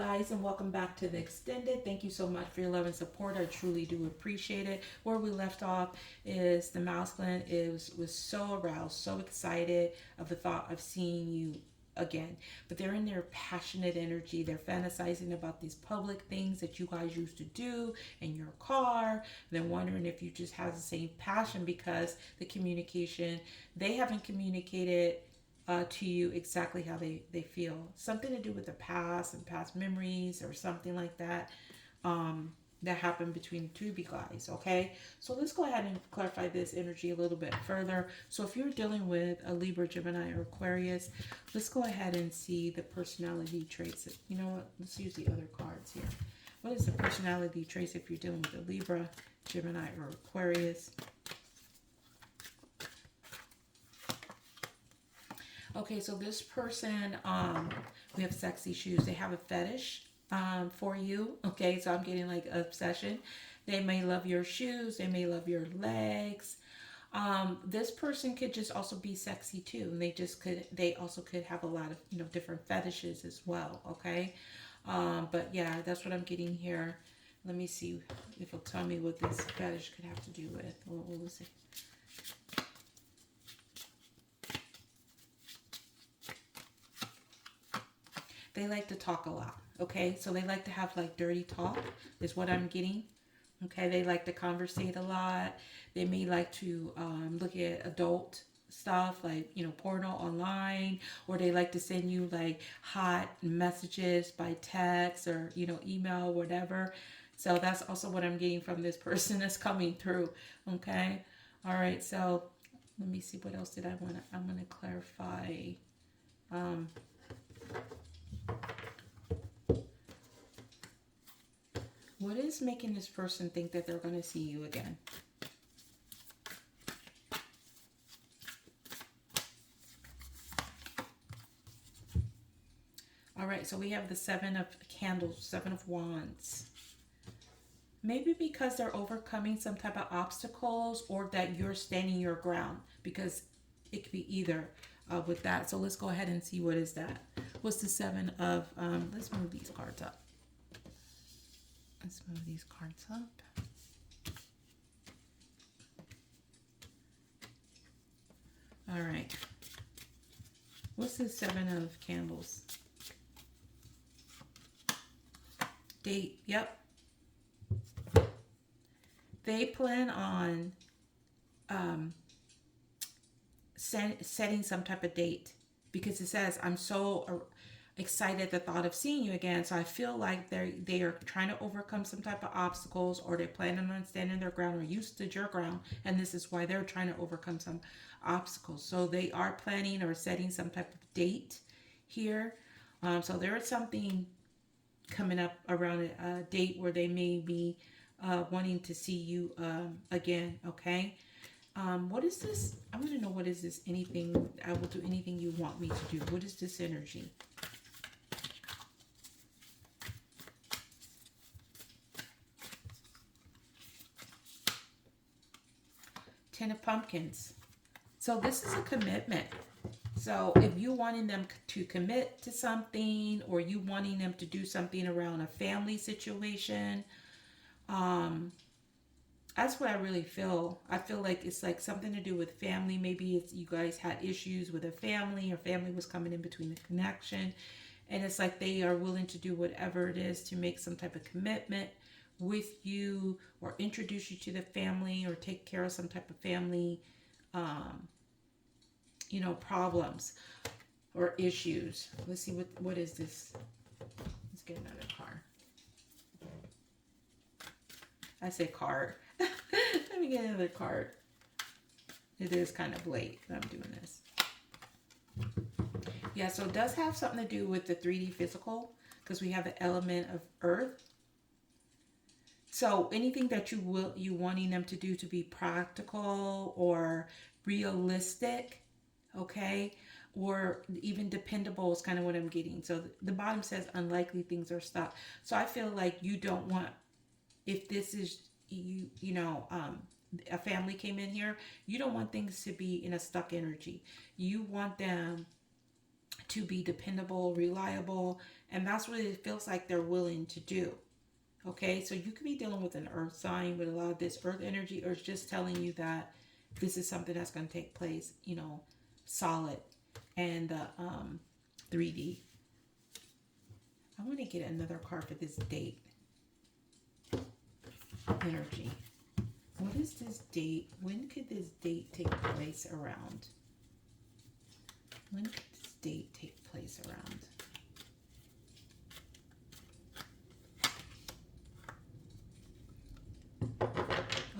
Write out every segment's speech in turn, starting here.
guys, and welcome back to the extended. Thank you so much for your love and support. I truly do appreciate it. Where we left off is the masculine was so aroused, so excited of the thought of seeing you again. But they're in their passionate energy. They're fantasizing about these public things that you guys used to do in your car. They're wondering if you just have the same passion because the communication, they haven't communicated to you exactly how they feel. Something to do with the past and past memories or something like that. That happened between the two of you guys, okay? So let's go ahead and clarify this energy a little bit further. So if you're dealing with a Libra, Gemini, or Aquarius, let's go ahead and see the personality traits. You know what? Let's use the other cards here. What is the personality traits if you're dealing with a Libra, Gemini, or Aquarius? Okay, so this person, we have sexy shoes. They have a fetish for you. Okay, so I'm getting like obsession. They may love your shoes. They may love your legs. This person could just also be sexy too. And they also could have a lot of, different fetishes as well. Okay. But yeah, that's what I'm getting here. Let me see if it'll tell me what this fetish could have to do with. We'll see. They like to talk a lot, okay? So they like to have like dirty talk is what I'm getting, okay? They like to conversate a lot. They may like to look at adult stuff like, porno online, or they like to send you like hot messages by text or, email, whatever. So that's also what I'm getting from this person that's coming through, okay? All right, so let me see, what else did I'm going to clarify. What is making this person think that they're going to see you again? All right, so we have the Seven of Candles, Seven of Wands. Maybe because they're overcoming some type of obstacles, or that you're standing your ground, because it could be either with that. So let's go ahead and see what is that. What's the Seven of, let's move these cards up. Let's move these cards up. All right. What's the Seven of Candles? Date. Yep. They plan on setting some type of date, because it says, I'm so excited at the thought of seeing you again. So I feel like they are trying to overcome some type of obstacles, or they're planning on standing their ground, or you stood your ground, and this is why they're trying to overcome some obstacles. So they are planning or setting some type of date here. So there is something coming up around a date where they may be wanting to see you again. Okay. What is this? I want to know, what is this? Anything, I will do anything you want me to do. What is this energy? Ten of Pumpkins. So this is a commitment. So if you wanting them to commit to something, or you wanting them to do something around a family situation, that's what I really feel. I feel like it's like something to do with family. Maybe it's you guys had issues with a family, or family was coming in between the connection. And it's like they are willing to do whatever it is to make some type of commitment with you, or introduce you to the family, or take care of some type of family, problems or issues. Let's see, what is this? Let's get another card. I say card. Let me get another card. It is kind of late that I'm doing this. Yeah, so it does have something to do with the 3D physical, because we have the element of earth. So anything that you wanting them to do to be practical or realistic, okay, or even dependable is kind of what I'm getting. So the bottom says unlikely things are stopped. So I feel like you don't want, if this is a family came in here, you don't want things to be in a stuck energy. You want them to be dependable, reliable, and that's what it feels like they're willing to do. Okay, so you could be dealing with an earth sign with a lot of this earth energy, or it's just telling you that this is something that's going to take place, you know, solid. And the 3D. I want to get another card for this date energy. What is this date? When could this date take place around? When could this date take place around?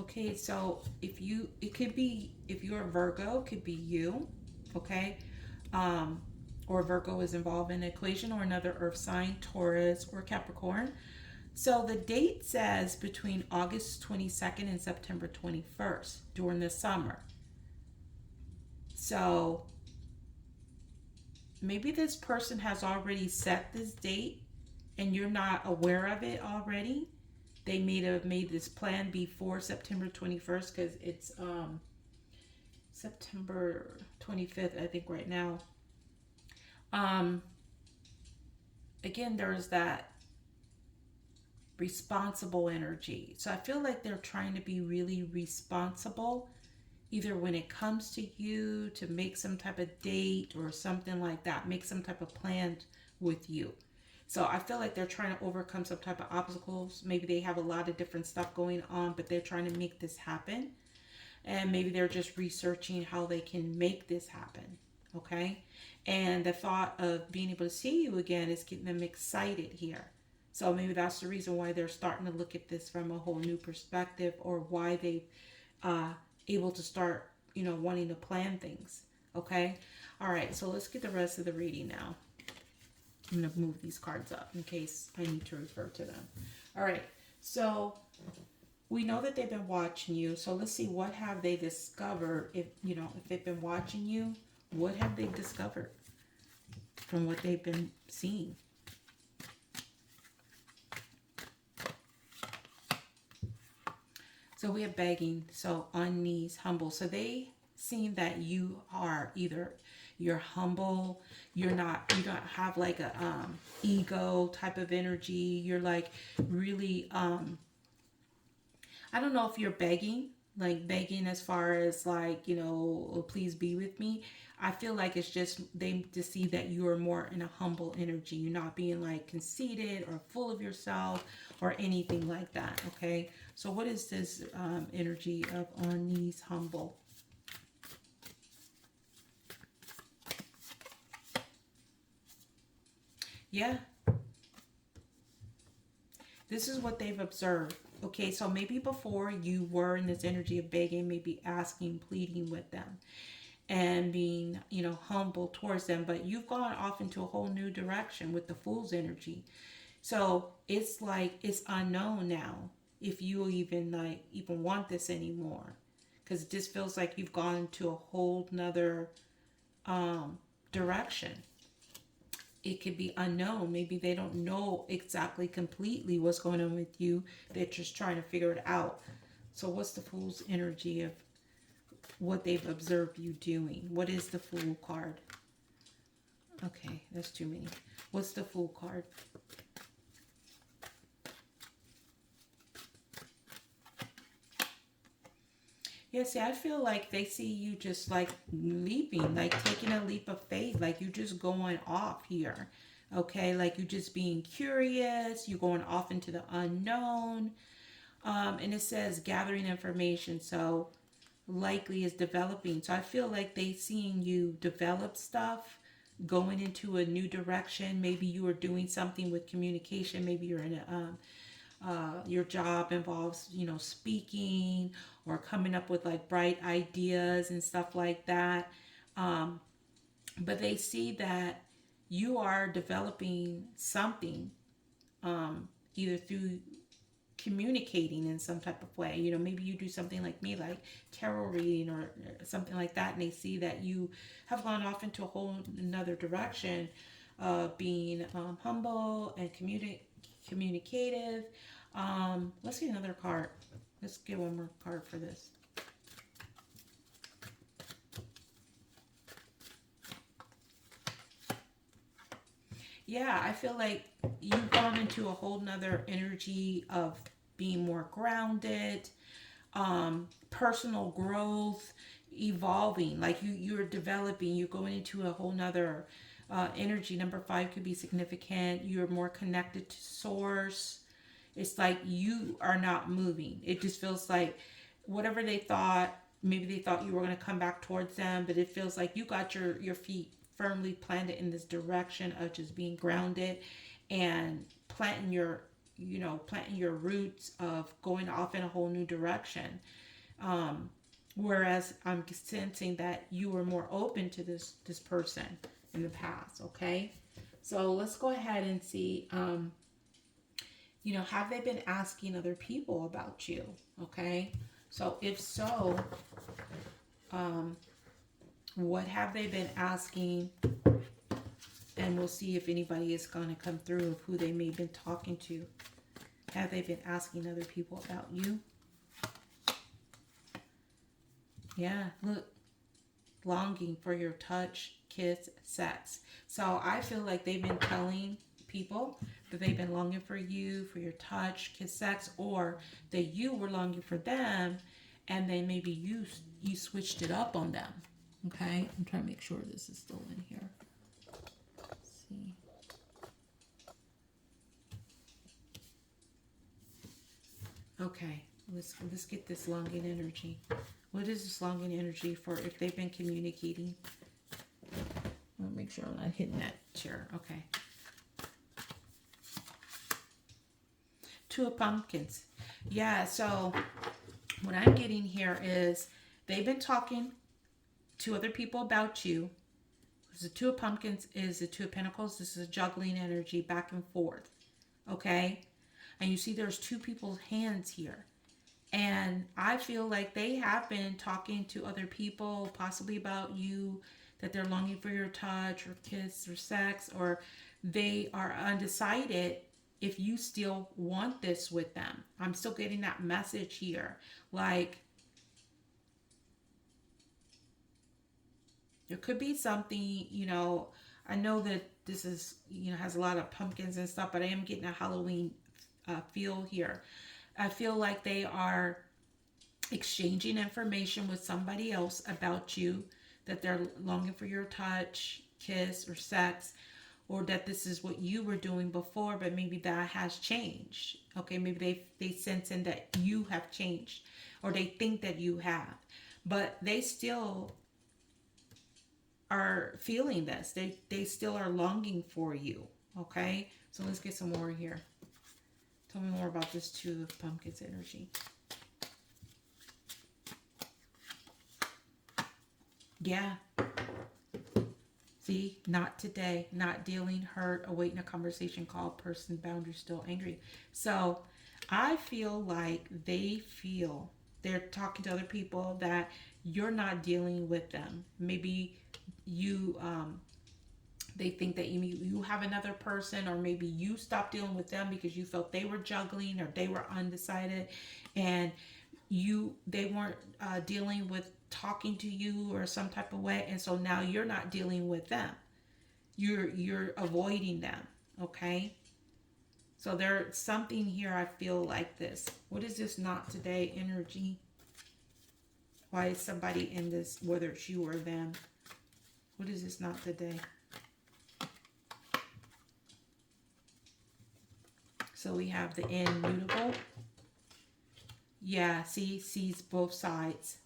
Okay, so if you, it could be, if you're a Virgo, it could be you, okay? Or Virgo is involved in an equation, or another earth sign, Taurus or Capricorn. So the date says between August 22nd and September 21st during the summer. So maybe this person has already set this date and you're not aware of it already. They may have made this plan before September 21st, because it's September 25th, I think, right now. Again, there's that responsible energy. So I feel like they're trying to be really responsible, either when it comes to you, to make some type of date or something like that, make some type of plan with you. So I feel like they're trying to overcome some type of obstacles. Maybe they have a lot of different stuff going on, but they're trying to make this happen. And maybe they're just researching how they can make this happen. Okay? And the thought of being able to see you again is getting them excited here. So maybe that's the reason why they're starting to look at this from a whole new perspective, or why they able to start, you know, wanting to plan things. Okay? All right, so let's get the rest of the reading now. I'm going to move these cards up in case I need to refer to them. All right, so we know that they've been watching you. So let's see, what have they discovered? If, you know, if they've been watching you, what have they discovered from what they've been seeing? So we have begging, so on knees, humble. So they seen that you are either you're humble, you don't have like a ego type of energy. You're like really I don't know if you're begging, like begging as far as like, you know, oh, please be with me. I feel like it's just they to see that you are more in a humble energy. You're not being like conceited or full of yourself or anything like that. Okay, so what is this energy of on knees, humble? Yeah, this is what they've observed. Okay, so maybe before you were in this energy of begging, maybe asking, pleading with them, and being, you know, humble towards them, but you've gone off into a whole new direction with the Fool's energy. So it's like it's unknown now if you even want this anymore, because it just feels like you've gone to a whole nother direction. It could be unknown. Maybe they don't know exactly completely what's going on with you. They're just trying to figure it out. So what's the Fool's energy of what they've observed you doing? What is the Fool card? Okay, that's too many. What's the Fool card? Yeah, see, I feel like they see you just like leaping, like taking a leap of faith, like you just going off here. Okay, like you just being curious, you going off into the unknown. And it says gathering information, so likely is developing. So I feel like they seeing you develop stuff, going into a new direction. Maybe you are doing something with communication. Maybe you're in a your job involves, you know, speaking or coming up with like bright ideas and stuff like that. But they see that you are developing something, either through communicating in some type of way. You know, maybe you do something like me, like tarot reading or something like that, and they see that you have gone off into a whole another direction, being humble and communicative. Let's get another card. Let's get one more card for this. yeah, I feel like you've gone into a whole nother energy of being more grounded, personal growth, evolving. Like you're developing. You're going into a whole nother energy. Number five could be significant. You're more connected to source. It's like you are not moving. It just feels like whatever they thought, maybe they thought you were going to come back towards them, but it feels like you got your feet firmly planted in this direction of just being grounded and planting your, planting your roots of going off in a whole new direction. Whereas I'm sensing that you were more open to this person in the past. Okay, so let's go ahead and see. Have they been asking other people about you? Okay, so if so, what have they been asking? And we'll see if anybody is going to come through of who they may have been talking to. Have they been asking other people about you? Yeah, look, longing for your touch, kiss, sex. So I feel like they've been telling people that they've been longing for you, for your touch, kiss, sex, or that you were longing for them, and then maybe you switched it up on them. Okay, I'm trying to make sure this is still in here. Let's see. Okay, let's get this longing energy. What is this longing energy for if they've been communicating? I'll make sure I'm not hitting that chair. Okay. Two of Pumpkins. Yeah, so what I'm getting here is they've been talking to other people about you. The Two of Pumpkins is the Two of Pentacles. This is a juggling energy back and forth. Okay? And you see there's two people's hands here. And I feel like they have been talking to other people, possibly about you, that they're longing for your touch or kiss or sex, or they are undecided if you still want this with them. I'm still getting that message here. Like, there could be something, I know that this is, has a lot of pumpkins and stuff, but I am getting a Halloween feel here. I feel like they are exchanging information with somebody else about you, that they're longing for your touch, kiss, or sex, or that this is what you were doing before, but maybe that has changed. Okay, maybe they sense in that you have changed, or they think that you have, but they still are feeling this. They still are longing for you. Okay, so let's get some more here. Tell me more about this Two of Pumpkins energy. Yeah. See, not today, not dealing, hurt, awaiting a conversation call, person, boundary, still angry. So I feel like they're talking to other people that you're not dealing with them. Maybe you, they think that you have another person, or maybe you stopped dealing with them because you felt they were juggling or they were undecided, and they weren't dealing with talking to you or some type of way, and so now you're not dealing with them. You're avoiding them. Okay, so there's something here. I feel like this. What is this not today energy? Why is somebody in this, whether it's you or them? What is this not today? So we have the immutable. Yeah, sees both sides.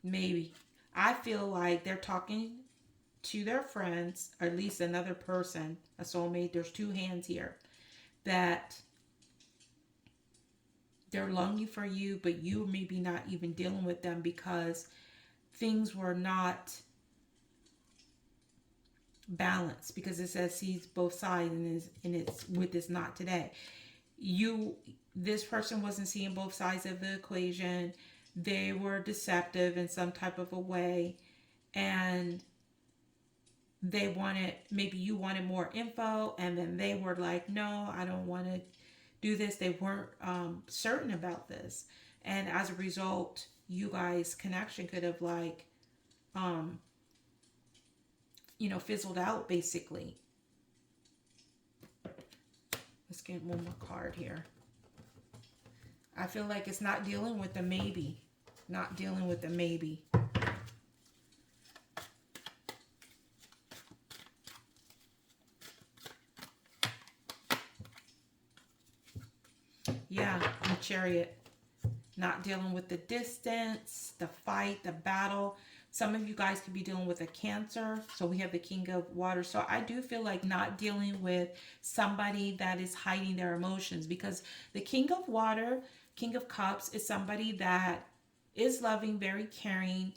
Maybe. I feel like they're talking to their friends, or at least another person, a soulmate. There's two hands here. That they're longing for you, but you maybe not even dealing with them because things were not balance, because it says sees both sides, and it's with this not today. This person wasn't seeing both sides of the equation. They were deceptive in some type of a way, and maybe you wanted more info, and then they were like, no, I don't want to do this. They weren't certain about this, and as a result, you guys' connection could have you know, fizzled out basically. Let's get one more card here. I feel like it's not dealing with the maybe. Not dealing with the maybe. Yeah, the Chariot. Not dealing with the distance, the fight, the battle. Some of you guys could be dealing with a Cancer. So we have the King of Water. So I do feel like not dealing with somebody that is hiding their emotions, because the King of Water, King of Cups, is somebody that is loving, very caring,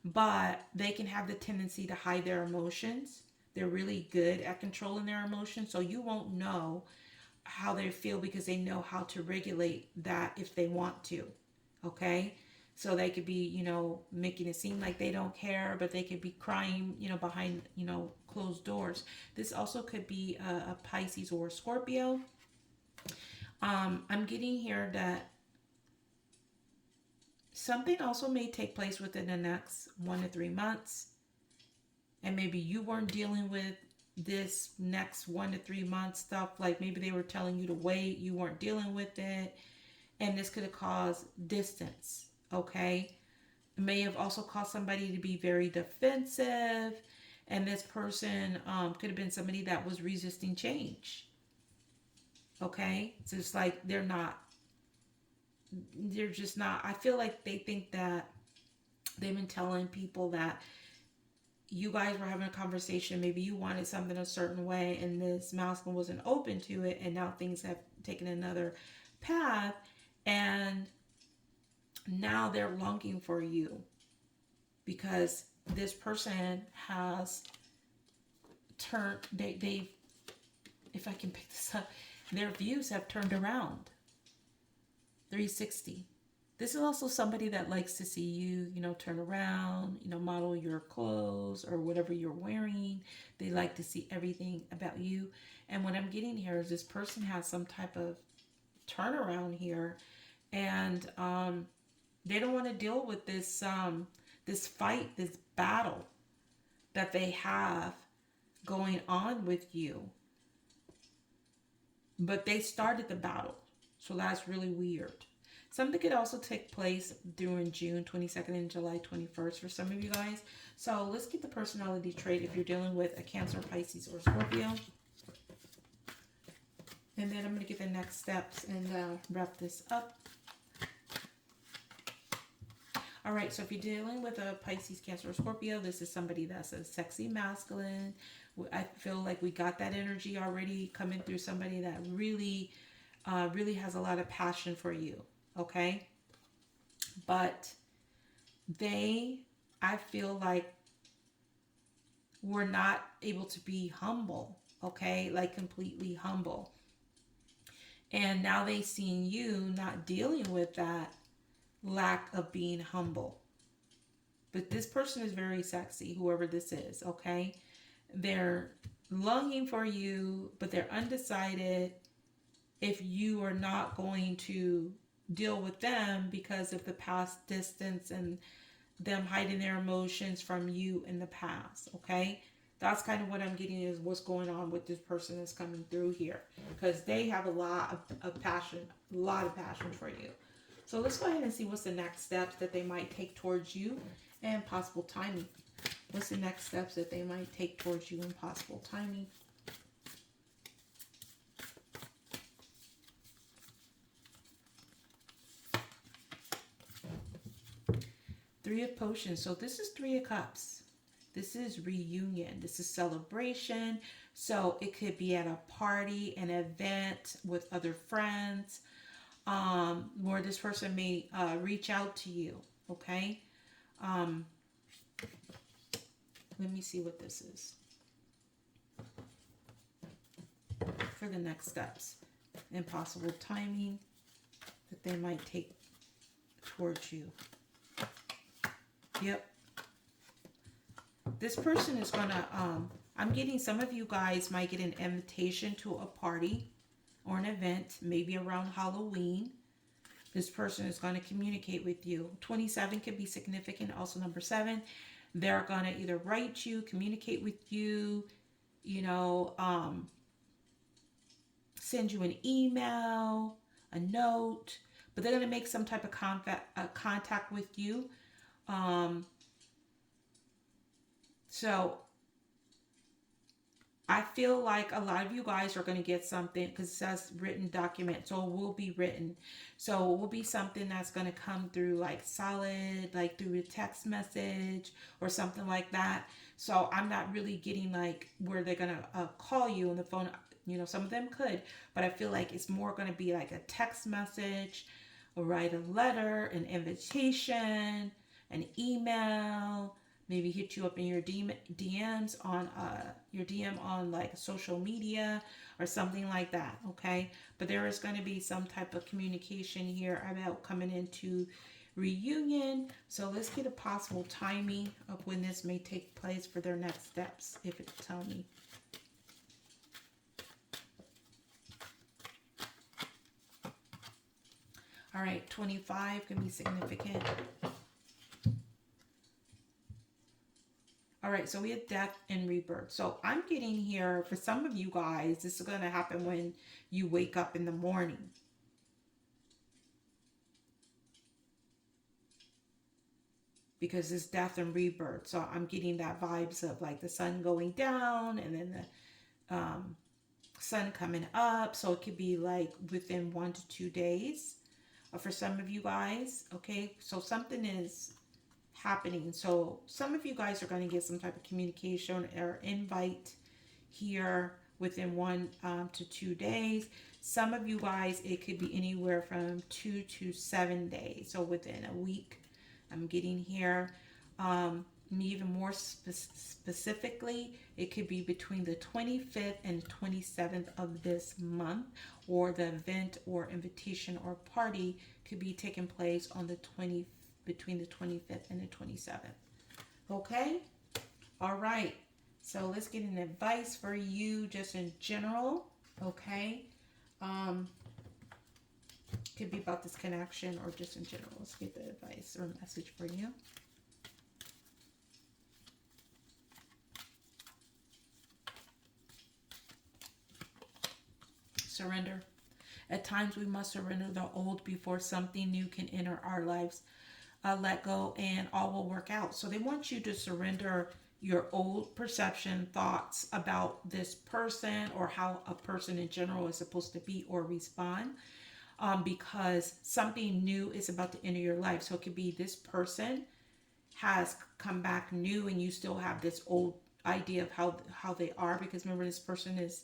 but they can have the tendency to hide their emotions. They're really good at controlling their emotions. So you won't know how they feel because they know how to regulate that if they want to. Okay? So they could be, you know, making it seem like they don't care, but they could be crying, you know, behind, you know, closed doors. This also could be a Pisces or a Scorpio. I'm getting here that something also may take place within the next 1 to 3 months. And maybe you weren't dealing with this next 1 to 3 months stuff. Like maybe they were telling you to wait, you weren't dealing with it. And this could have caused distance. Okay? It may have also caused somebody to be very defensive. And this person could have been somebody that was resisting change. Okay? So it's like they're just not. I feel like they think that they've been telling people that you guys were having a conversation. Maybe you wanted something a certain way and this masculine wasn't open to it. And now things have taken another path. And now they're longing for you because this person has turned, they've, if I can pick this up, their views have turned around 360. This is also somebody that likes to see you, you know, turn around, you know, model your clothes or whatever you're wearing. They like to see everything about you. And what I'm getting here is this person has some type of turnaround here, and they don't want to deal with this this fight, this battle that they have going on with you. But they started the battle, so that's really weird. Something could also take place during June 22nd and July 21st for some of you guys. So let's get the personality trait if you're dealing with a Cancer, Pisces, or Scorpio. And then I'm going to get the next steps and wrap this up. All right, so if you're dealing with a Pisces, Cancer, or Scorpio, this is somebody that's a sexy masculine. I feel like we got that energy already coming through, somebody that really, really has a lot of passion for you. Okay, but I feel like were not able to be humble, okay, like completely humble. And now they seen you not dealing with that lack of being humble. But this person is very sexy, whoever this is, okay? They're longing for you, but they're undecided if you are not going to deal with them because of the past distance and them hiding their emotions from you in the past, okay? That's kind of what I'm getting is what's going on with this person that's coming through here, because they have a lot of passion, a lot of passion for you. So let's go ahead and see what's the next steps that they might take towards you and possible timing. What's the next steps that they might take towards you and possible timing? Three of Potions. So this is Three of Cups. This is reunion. This is celebration. So it could be at a party, an event with other friends, where this person may reach out to you. Okay. Let me see what this is for the next steps and possible timing that they might take towards you. Yep. This person is gonna, I'm getting some of you guys might get an invitation to a party or an event, maybe around Halloween. This person is going to communicate with you. 27 could be significant, also number 7. They're going to either write you, communicate with you, you know, send you an email, a note, but they're going to make some type of contact with you. So I feel like a lot of you guys are going to get something because it says written document. So it will be written. So it will be something that's going to come through like solid, like through a text message or something like that. So I'm not really getting like where they're going to call you on the phone. You know, some of them could, but I feel like it's more going to be like a text message or write a letter, an invitation, an email, maybe hit you up in your DMs on your DM on like social media or something like that, okay? But there is going to be some type of communication here about coming into reunion. So let's get a possible timing of when this may take place for their next steps, if it tell me. All right, 25 can be significant. All right, so we had death and rebirth. So I'm getting here, for some of you guys, this is going to happen when you wake up in the morning. Because it's death and rebirth. So I'm getting that vibes of like the sun going down and then the sun coming up. So it could be like within 1 to 2 days for some of you guys. Okay, so something is happening. So some of you guys are going to get some type of communication or invite here within 1 to 2 days. Some of you guys, it could be anywhere from 2 to 7 days. So within a week, I'm getting here. Even more specifically, it could be between the 25th and 27th of this month, or the event or invitation or party could be taking place on the between the 25th and the 27th. Okay? All right. So let's get an advice for you just in general. Okay? Could be about this connection or just in general. Let's get the advice or message for you. Surrender. At times we must surrender the old before something new can enter our lives. Let go and all will work out. So they want you to surrender your old perception, thoughts about this person or how a person in general is supposed to be or respond. Because something new is about to enter your life. So it could be this person has come back new and you still have this old idea of how they are, because remember, this person is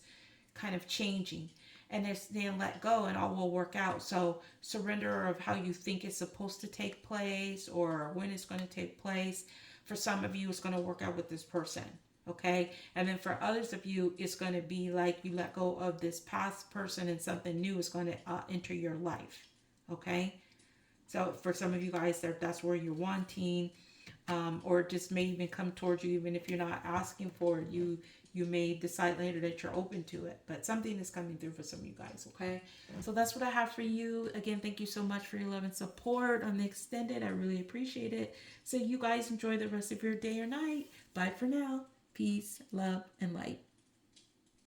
kind of changing, and then let go and all will work out. So surrender of how you think it's supposed to take place or when it's going to take place. For some of you, it's going to work out with this person. Okay. And then for others of you, it's going to be like you let go of this past person and something new is going to enter your life. Okay. So for some of you guys, that's where you're wanting, or just may even come towards you, even if you're not asking for it. You may decide later that you're open to it, but something is coming through for some of you guys. Okay. So that's what I have for you. Again, thank you so much for your love and support on the extended. I really appreciate it. So you guys enjoy the rest of your day or night. Bye for now. Peace, love, and light.